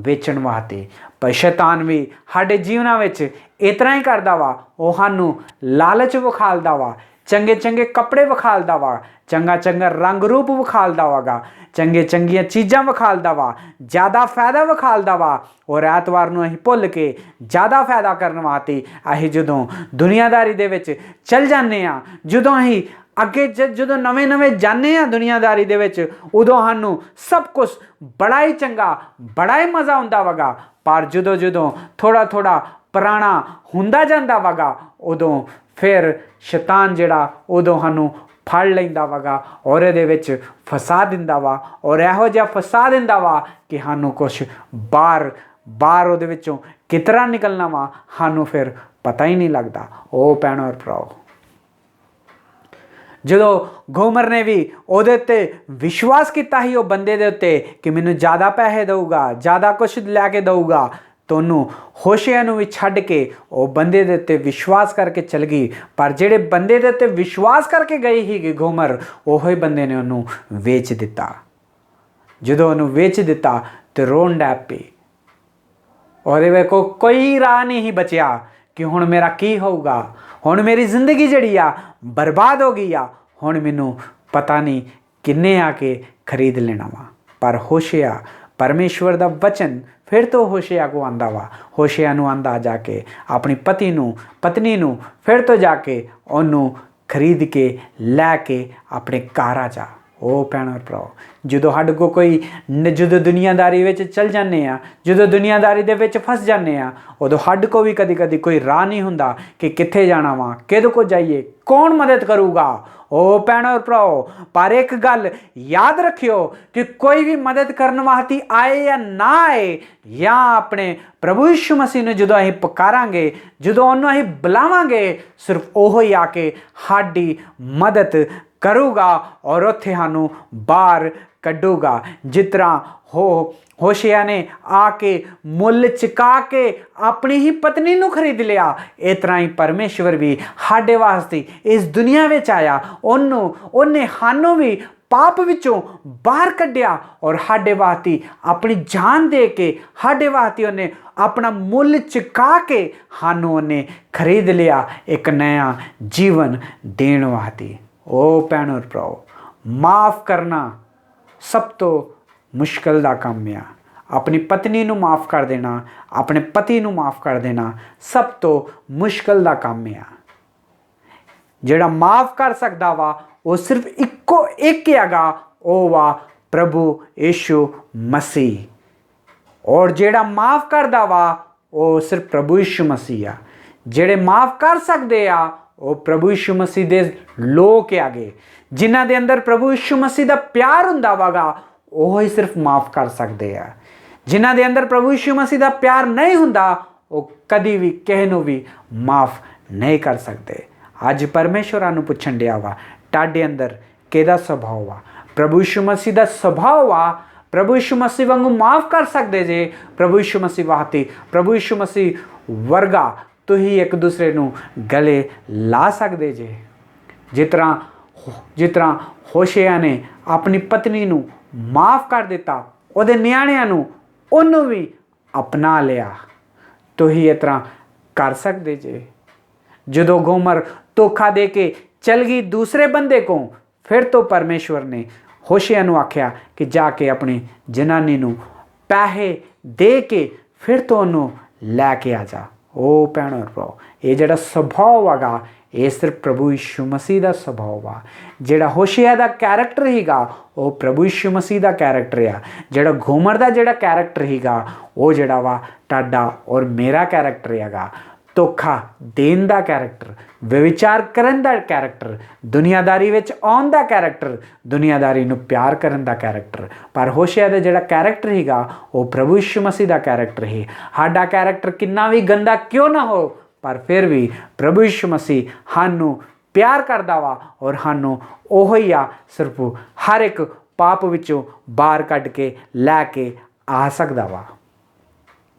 वेचण वास्ते। पर शैतान भी साडे जीवनां विच इतना ही करदा वा, वो सानूं लालच विखालदा वा, चंगे चंगे कपड़े विखालदा वा, चंगा चंगा रंग रूप विखालदा वागा, चंगे चंगियां चीज़ां विखालदा वा, ज़्यादा फायदा विखालदा वा। और ऐतवार नूं असीं भुल के ज़्यादा फायदा करन वास्ते असीं जदों दुनियादारी दे विच चल जाने आ, जदों असीं अगे जो नवे नवे जाने आ दुनियादारी दे विच, उदों सानूं सब कुछ बड़ा ही चंगा बड़ा ही मज़ा आउंदा वगा, पर जदों जदों थोड़ा थोड़ा पुराना हुंदा जांदा वगा उदों फिर शैतान जिहड़ा उदों सानूं फड़ लैंदा वगा और इहदे विच फसा दिंदा वा, और इहो जिहा फसा दिंदा वा कि सानूं कुछ बाहर उहदे विचों कितना निकलना वा सानूं फिर पता ही नहीं लगदा। ओ भैणों और भराओ, जदों गोमर ने भी उहदे उत्ते विश्वास किया ही वो बंदे दे उत्ते कि मैनूं ज़्यादा पैसे दऊगा, ज़्यादा कुछ लैके दऊगा, तो उन्होंने होशिया नूं भी छड्ड के वो बंदे दे उत्ते विश्वास करके चल गई। पर जिहड़े बंदे दे उत्ते विश्वास करके गई ही गोमर, उही बंदे ने उन्होंने वेच दिता। जदों उन्होंने वेच दिता तो रोण लग पई, और वेखो कोई राह नहीं बचिया कि हुण मेरा की होऊगा, हुण मेरी जिंदगी जिहड़ी आ बर्बाद हो गई आ, हुण मैनूं पता नहीं किन्ने आके खरीद लेना वा। पर होशिया परमेश्वर दा वचन फिर तो होशिया को आंदा वा, होशिया नूं आंदा जाके अपनी पत्नी नूं फिर तो जाके उन्होंने खरीद के लैके अपने घर आ जा। ਉਹ ਭੈਣੋ ਭਰਾਓ, ਜਦੋਂ ਸਾਡੇ ਕੋਲ ਕੋਈ ਜਦੋਂ ਦੁਨੀਆਦਾਰੀ ਵਿੱਚ ਚਲ ਜਾਂਦੇ ਆ, ਜਦੋਂ ਦੁਨੀਆਦਾਰੀ ਦੇ ਵਿੱਚ ਫਸ ਜਾਂਦੇ ਆ, ਉਦੋਂ ਸਾਡੇ ਕੋਲ ਵੀ ਕਦੀ ਕਦੀ ਕੋਈ ਰਾਹ ਨਹੀਂ ਹੁੰਦਾ ਕਿ ਕਿੱਥੇ ਜਾਣਾ ਵਾ, ਕਿਹਦੇ ਕੋਲ ਜਾਈਏ, ਕੌਣ ਮਦਦ ਕਰੂਗਾ। ਉਹ ਭੈਣੋ ਭਰਾਓ, ਪਰ ਇੱਕ ਗੱਲ ਯਾਦ ਰੱਖਿਓ ਕਿ ਕੋਈ ਵੀ ਮਦਦ ਕਰਨ ਵਾਸਤੇ ਆਏ ਜਾਂ ਨਾ ਆਏ, ਜਾਂ ਆਪਣੇ ਪ੍ਰਭੂ ਯਿਸੂ ਮਸੀਹ ਨੂੰ ਜਦੋਂ ਅਸੀਂ ਪੁਕਾਰਾਂਗੇ, ਜਦੋਂ ਉਹਨੂੰ ਅਸੀਂ ਬੁਲਾਵਾਂਗੇ, ਸਿਰਫ ਉਹ ਹੀ ਆ ਕੇ ਸਾਡੀ ਮਦਦ ਕਰੂਗਾ ਔਰ ਉੱਥੇ ਸਾਨੂੰ ਬਾਹਰ ਕੱਢੂਗਾ। ਜਿਸ ਤਰ੍ਹਾਂ ਹੋਸ਼ਿਆ ਨੇ ਆ ਕੇ ਮੁੱਲ ਚੁਕਾ ਕੇ ਆਪਣੀ ਹੀ ਪਤਨੀ ਨੂੰ ਖਰੀਦ ਲਿਆ, ਇਸ ਤਰ੍ਹਾਂ ਹੀ ਪਰਮੇਸ਼ਵਰ ਵੀ ਸਾਡੇ ਵਾਸਤੇ ਇਸ ਦੁਨੀਆ ਵਿੱਚ ਆਇਆ। ਉਹਨੇ ਸਾਨੂੰ ਵੀ ਪਾਪ ਵਿੱਚੋਂ ਬਾਹਰ ਕੱਢਿਆ ਔਰ ਸਾਡੇ ਵਾਸਤੇ ਆਪਣੀ ਜਾਨ ਦੇ ਕੇ, ਸਾਡੇ ਵਾਸਤੇ ਉਹਨੇ ਆਪਣਾ ਮੁੱਲ ਚੁਕਾ ਕੇ ਸਾਨੂੰ ਉਹਨੇ ਖਰੀਦ ਲਿਆ ਇੱਕ ਨया ਜੀਵਨ ਦੇਣ ਵਾਸਤੇ। ਉਹ ਭੈਣੋ ਭਰਾਓ, ਮਾफ़ ਕਰਨਾ ਸਭ ਤੋਂ ਮੁਸ਼ਕਿਲ ਦਾ ਕੰਮ ਆ। ਆਪਣੀ ਪਤਨੀ ਨੂੰ ਮਾफ़ ਕਰ ਦੇਣਾ, ਆਪਣੇ ਪਤੀ ਨੂੰ ਮਾफ़ ਕਰ ਦੇਣਾ ਸਭ ਤੋਂ ਮੁਸ਼ਕਿਲ ਦਾ ਕੰਮ ਆ। ਜਿਹੜਾ ਮਾफ़ ਕਰ ਸਕਦਾ ਵਾ ਉਹ ਸਿਰਫ ਇੱਕੋ ਇੱਕ ਹੈਗਾ, ਉਹ ਵਾ ਪ੍ਰਭੂ ਯਿਸੂ ਮਸੀਹ। ਔਰ ਜਿਹੜਾ ਮਾफ़ ਕਰਦਾ ਵਾ ਉਹ ਸਿਰਫ ਪ੍ਰਭੂ ਯਿਸੂ ਮਸੀਹ ਆ। ਜਿਹੜੇ ਮਾफ़ ਕਰ ਸਕਦੇ ਆ ਉਹ ਪ੍ਰਭੂ ਯਿਸੂ ਮਸੀਹ ਦੇ ਲੋਕ ਹੈਗੇ, ਜਿਨ੍ਹਾਂ ਦੇ ਅੰਦਰ ਪ੍ਰਭੂ ਯਿਸੂ ਮਸੀਹ ਦਾ ਪਿਆਰ ਹੁੰਦਾ ਵਾਗਾ, ਉਹ ਹੀ ਸਿਰਫ ਮਾफ़ ਕਰ ਸਕਦੇ ਆ। ਜਿਨ੍ਹਾਂ ਦੇ ਅੰਦਰ ਪ੍ਰਭੂ ਯਿਸੂ ਮਸੀਹ ਦਾ ਪਿਆਰ ਨਹੀਂ ਹੁੰਦਾ, ਉਹ ਕਦੀ ਵੀ ਕਿਸੇ ਨੂੰ ਵੀ ਮਾफ़ ਨਹੀਂ ਕਰ ਸਕਦੇ। ਅੱਜ ਪਰਮੇਸ਼ਵਰਾਂ ਨੂੰ ਪੁੱਛਣ ਡਿਆ ਵਾ, ਤੁਹਾਡੇ ਅੰਦਰ ਕਿਹਦਾ ਸੁਭਾਅ ਵਾ? ਪ੍ਰਭੂ ਯਿਸੂ ਮਸੀਹ ਦਾ ਸੁਭਾਅ ਵਾ। ਪ੍ਰਭੂ ਯਿਸੂ ਮਸੀਹ ਵਾਂਗੂ ਮਾफ़ ਕਰ ਸਕਦੇ ਜੇ। ਪ੍ਰਭੂ ਯਿਸੂ ਮਸੀਹ ਵਾਸਤੇ, ਪ੍ਰਭੂ ਯਿਸੂ ਮਸੀਹ ਵਰਗਾ ਤੁਸੀਂ ਇੱਕ ਦੂਸਰੇ ਨੂੰ ਗਲੇ ਲਾ ਸਕਦੇ ਜੇ। ਜਿਸ ਤਰ੍ਹਾਂ ਹੋਸ਼ਿਆ ਨੇ ਆਪਣੀ ਪਤਨੀ ਨੂੰ ਮਾफ़ ਕਰ ਦਿੱਤਾ, ਉਹਦੇ ਨਿਆਣਿਆਂ ਨੂੰ ਉਹਨੂੰ ਵੀ ਅਪਣਾ ਲਿਆ, ਤੁਸੀਂ ਇਸ ਤਰ੍ਹਾਂ ਕਰ ਸਕਦੇ ਜੇ। ਜਦੋਂ ਗੋਮਰ ਧੋਖਾ ਦੇ ਕੇ ਚਲ ਗਈ ਦੂਸਰੇ ਬੰਦੇ ਕੋਲ, ਫਿਰ ਤੋਂ ਪਰਮੇਸ਼ਵਰ ਨੇ ਹੋਸ਼ਿਆ ਨੂੰ ਆਖਿਆ ਕਿ ਜਾ ਕੇ ਆਪਣੀ ਜਨਾਨੀ ਨੂੰ ਪੈਸੇ ਦੇ ਕੇ ਫਿਰ ਤੋਂ ਉਹਨੂੰ ਲੈ ਕੇ ਆ ਜਾ। ਉਹ ਭੈਣੋ ਭਰਾਓ, ਇਹ ਜਿਹੜਾ ਸੁਭਾਅ ਹੈਗਾ, ਇਹ ਸਿਰਫ ਪ੍ਰਭੂ ਯਿਸੂ ਮਸੀਹ ਦਾ ਸੁਭਾਅ ਵਾ। ਜਿਹੜਾ ਹੋਸ਼ਿਆ ਦਾ ਕੈਰੈਕਟਰ ਹੀਗਾ, ਉਹ ਪ੍ਰਭੂ ਯਿਸੂ ਮਸੀਹ ਦਾ ਕੈਰੈਕਟਰ ਆ। ਜਿਹੜਾ ਗੋਮਰ ਦਾ ਜਿਹੜਾ ਕੈਰੈਕਟਰ ਹੀਗਾ, ਉਹ ਜਿਹੜਾ ਵਾ ਤੁਹਾਡਾ ਔਰ ਮੇਰਾ ਕੈਰੈਕਟਰ ਹੈਗਾ। ਧੋਖਾ ਦੇਣ ਦਾ ਕੈਰੈਕਟਰ, ਵਿਵਚਾਰ ਕਰਨ ਦਾ ਕੈਰੈਕਟਰ, ਦੁਨੀਆਦਾਰੀ ਵਿੱਚ ਆਉਣ ਦਾ ਕੈਰੈਕਟਰ, ਦੁਨੀਆਦਾਰੀ ਨੂੰ ਪਿਆਰ ਕਰਨ ਦਾ ਕੈਰੈਕਟਰ। ਪਰ ਹੋਸ਼ਿਆ ਦਾ ਜਿਹੜਾ ਕੈਰੈਕਟਰ ਹੀਗਾ, ਉਹ ਪ੍ਰਭੂ ਯਿਸੂ ਮਸੀਹ ਦਾ ਕੈਰੈਕਟਰ ਹੀ। ਸਾਡਾ ਕੈਰੈਕਟਰ ਕਿੰਨਾ ਵੀ ਗੰਦਾ ਕਿਉਂ ਨਾ ਹੋ, ਪਰ ਫਿਰ ਵੀ ਪ੍ਰਭੂ ਯਿਸੂ ਮਸੀਹ ਸਾਨੂੰ ਪਿਆਰ ਕਰਦਾ ਵਾ ਔਰ ਸਾਨੂੰ ਉਹ ਹੀ ਆ ਸਿਰਫ ਹਰ ਇੱਕ ਪਾਪ ਵਿੱਚੋਂ ਬਾਹਰ ਕੱਢ ਕੇ ਲੈ ਕੇ ਆ ਸਕਦਾ ਵਾ।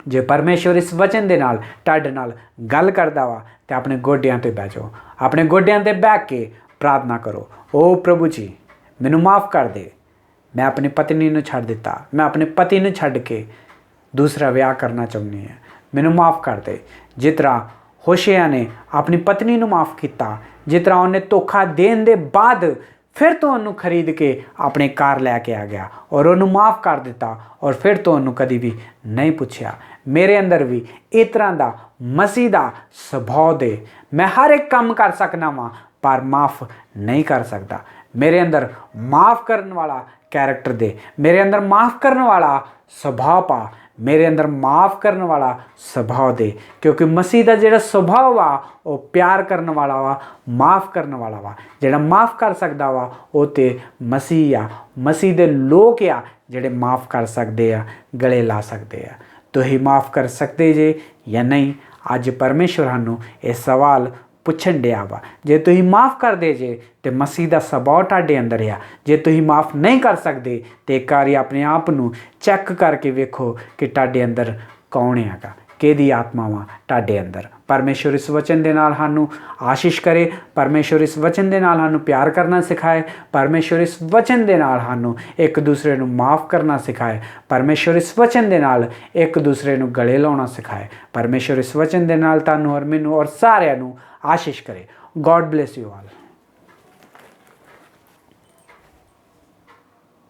ਜੇ ਪਰਮੇਸ਼ਵਰ ਇਸ ਵਚਨ ਦੇ ਨਾਲ ਤੁਹਾਡੇ ਨਾਲ ਗੱਲ ਕਰਦਾ ਵਾ ਤੇ ਆਪਣੇ ਗੋਡਿਆਂ 'ਤੇ ਬਹਿ ਜਾਓ। ਆਪਣੇ ਗੋਡਿਆਂ 'ਤੇ ਬਹਿ ਕੇ ਪ੍ਰਾਰਥਨਾ ਕਰੋ, ਓ ਪ੍ਰਭੂ ਜੀ ਮੈਨੂੰ ਮਾफ़ ਕਰ ਦੇ, ਮੈਂ ਆਪਣੀ ਪਤਨੀ ਨੂੰ ਛੱਡ ਦਿੱਤਾ, ਮੈਂ ਆਪਣੇ ਪਤੀ ਨੂੰ ਛੱਡ ਕੇ ਦੂਸਰਾ ਵਿਆਹ ਕਰਨਾ ਚਾਹੁੰਦੀ ਹਾਂ, ਮੈਨੂੰ ਮਾफ़ ਕਰ ਦੇ। ਜਿਸ ਤਰ੍ਹਾਂ ਹੋਸ਼ਿਆ ਨੇ ਆਪਣੀ ਪਤਨੀ ਨੂੰ ਮਾफ़ ਕੀਤਾ, ਜਿਸ ਤਰ੍ਹਾਂ ਉਹਨੇ ਧੋਖਾ ਦੇਣ ਦੇ ਬਾਅਦ ਫਿਰ ਤੋਂ ਉਹਨੂੰ ਖਰੀਦ ਕੇ ਆਪਣੇ ਘਰ ਲੈ ਕੇ ਆ ਗਿਆ ਔਰ ਉਹਨੂੰ ਮਾफ़ ਕਰ ਦਿੱਤਾ ਔਰ ਫਿਰ ਤੋਂ ਉਹਨੂੰ ਕਦੀ ਵੀ ਨਹੀਂ ਪੁੱਛਿਆ। ਮੇਰੇ ਅੰਦਰ ਵੀ ਇਸ ਤਰ੍ਹਾਂ ਦਾ ਮਸੀਹ ਦਾ ਸੁਭਾਅ ਦੇ। ਮੈਂ ਹਰ ਇੱਕ ਕੰਮ ਕਰ ਸਕਦਾ ਵਾਂ ਪਰ ਮਾफ़ ਨਹੀਂ ਕਰ ਸਕਦਾ। ਮੇਰੇ ਅੰਦਰ ਮਾफ़ ਕਰਨ ਵਾਲਾ ਕੈਰੈਕਟਰ ਦੇ, ਮੇਰੇ ਅੰਦਰ ਮਾफ़ ਕਰਨ ਵਾਲਾ ਸੁਭਾਅ ਪਾ, ਮੇਰੇ ਅੰਦਰ ਮਾफ़ ਕਰਨ ਵਾਲਾ ਸੁਭਾਅ ਦੇ। ਕਿਉਂਕਿ ਮਸੀਹ ਦਾ ਜਿਹੜਾ ਸੁਭਾਅ ਵਾ ਉਹ ਪਿਆਰ ਕਰਨ ਵਾਲਾ ਵਾ, ਮਾफ़ ਕਰਨ ਵਾਲਾ ਵਾ। ਜਿਹੜਾ ਮਾफ़ ਕਰ ਸਕਦਾ ਵਾ ਉਹ ਤੇ ਮਸੀਹ ਆ। ਮਸੀਹ ਦੇ ਲੋਕ ਆ ਜਿਹੜੇ ਮਾफ़ ਕਰ ਸਕਦੇ ਆ, ਗਲੇ ਲਾ ਸਕਦੇ ਆ। ਤੁਸੀਂ ਮਾफ़ ਕਰ ਸਕਦੇ ਜੇ ਜਾਂ ਨਹੀਂ? ਅੱਜ ਪਰਮੇਸ਼ਵਰ ਸਾਨੂੰ ਇਹ ਸਵਾਲ ਪੁੱਛਣ ਡਿਆ ਵਾ। ਜੇ ਤੁਸੀਂ ਮਾफ़ ਕਰਦੇ ਜੇ ਤੇ ਮਸੀਹ ਦਾ ਸੁਭਾਅ ਤੁਹਾਡੇ ਅੰਦਰ ਆ। ਜੇ ਤੁਸੀਂ ਮਾफ़ ਨਹੀਂ ਕਰ ਸਕਦੇ ਤੇ ਇੱਕ ਵਾਰੀ ਆਪਣੇ ਆਪ ਨੂੰ ਚੈੱਕ ਕਰਕੇ ਵੇਖੋ ਕਿ ਤੁਹਾਡੇ ਅੰਦਰ ਕੌਣ ਹੈਗਾ, ਕਿਹਦੀ ਆਤਮਾ ਵਾ ਤੁਹਾਡੇ ਅੰਦਰ। ਪਰਮੇਸ਼ਵਰ ਇਸ ਵਚਨ ਦੇ ਨਾਲ ਸਾਨੂੰ ਆਸ਼ੀਸ਼ ਕਰੇ। ਪਰਮੇਸ਼ਵਰ ਇਸ ਵਚਨ ਦੇ ਨਾਲ ਸਾਨੂੰ ਪਿਆਰ ਕਰਨਾ ਸਿਖਾਏ। ਪਰਮੇਸ਼ਵਰ ਇਸ ਵਚਨ ਦੇ ਨਾਲ ਸਾਨੂੰ ਇੱਕ ਦੂਸਰੇ ਨੂੰ ਮਾफ़ ਕਰਨਾ ਸਿਖਾਏ। ਪਰਮੇਸ਼ਵਰ ਇਸ ਵਚਨ ਦੇ ਨਾਲ ਇੱਕ ਦੂਸਰੇ ਨੂੰ ਗਲੇ ਲਾਉਣਾ ਸਿਖਾਏ। ਪਰਮੇਸ਼ਵਰ ਇਸ ਵਚਨ ਦੇ ਨਾਲ ਤੁਹਾਨੂੰ ਔਰ ਮੈਨੂੰ ਔਰ ਸਾਰਿਆਂ ਨੂੰ ਆਸ਼ੀਸ਼ ਕਰੇ। God bless you all.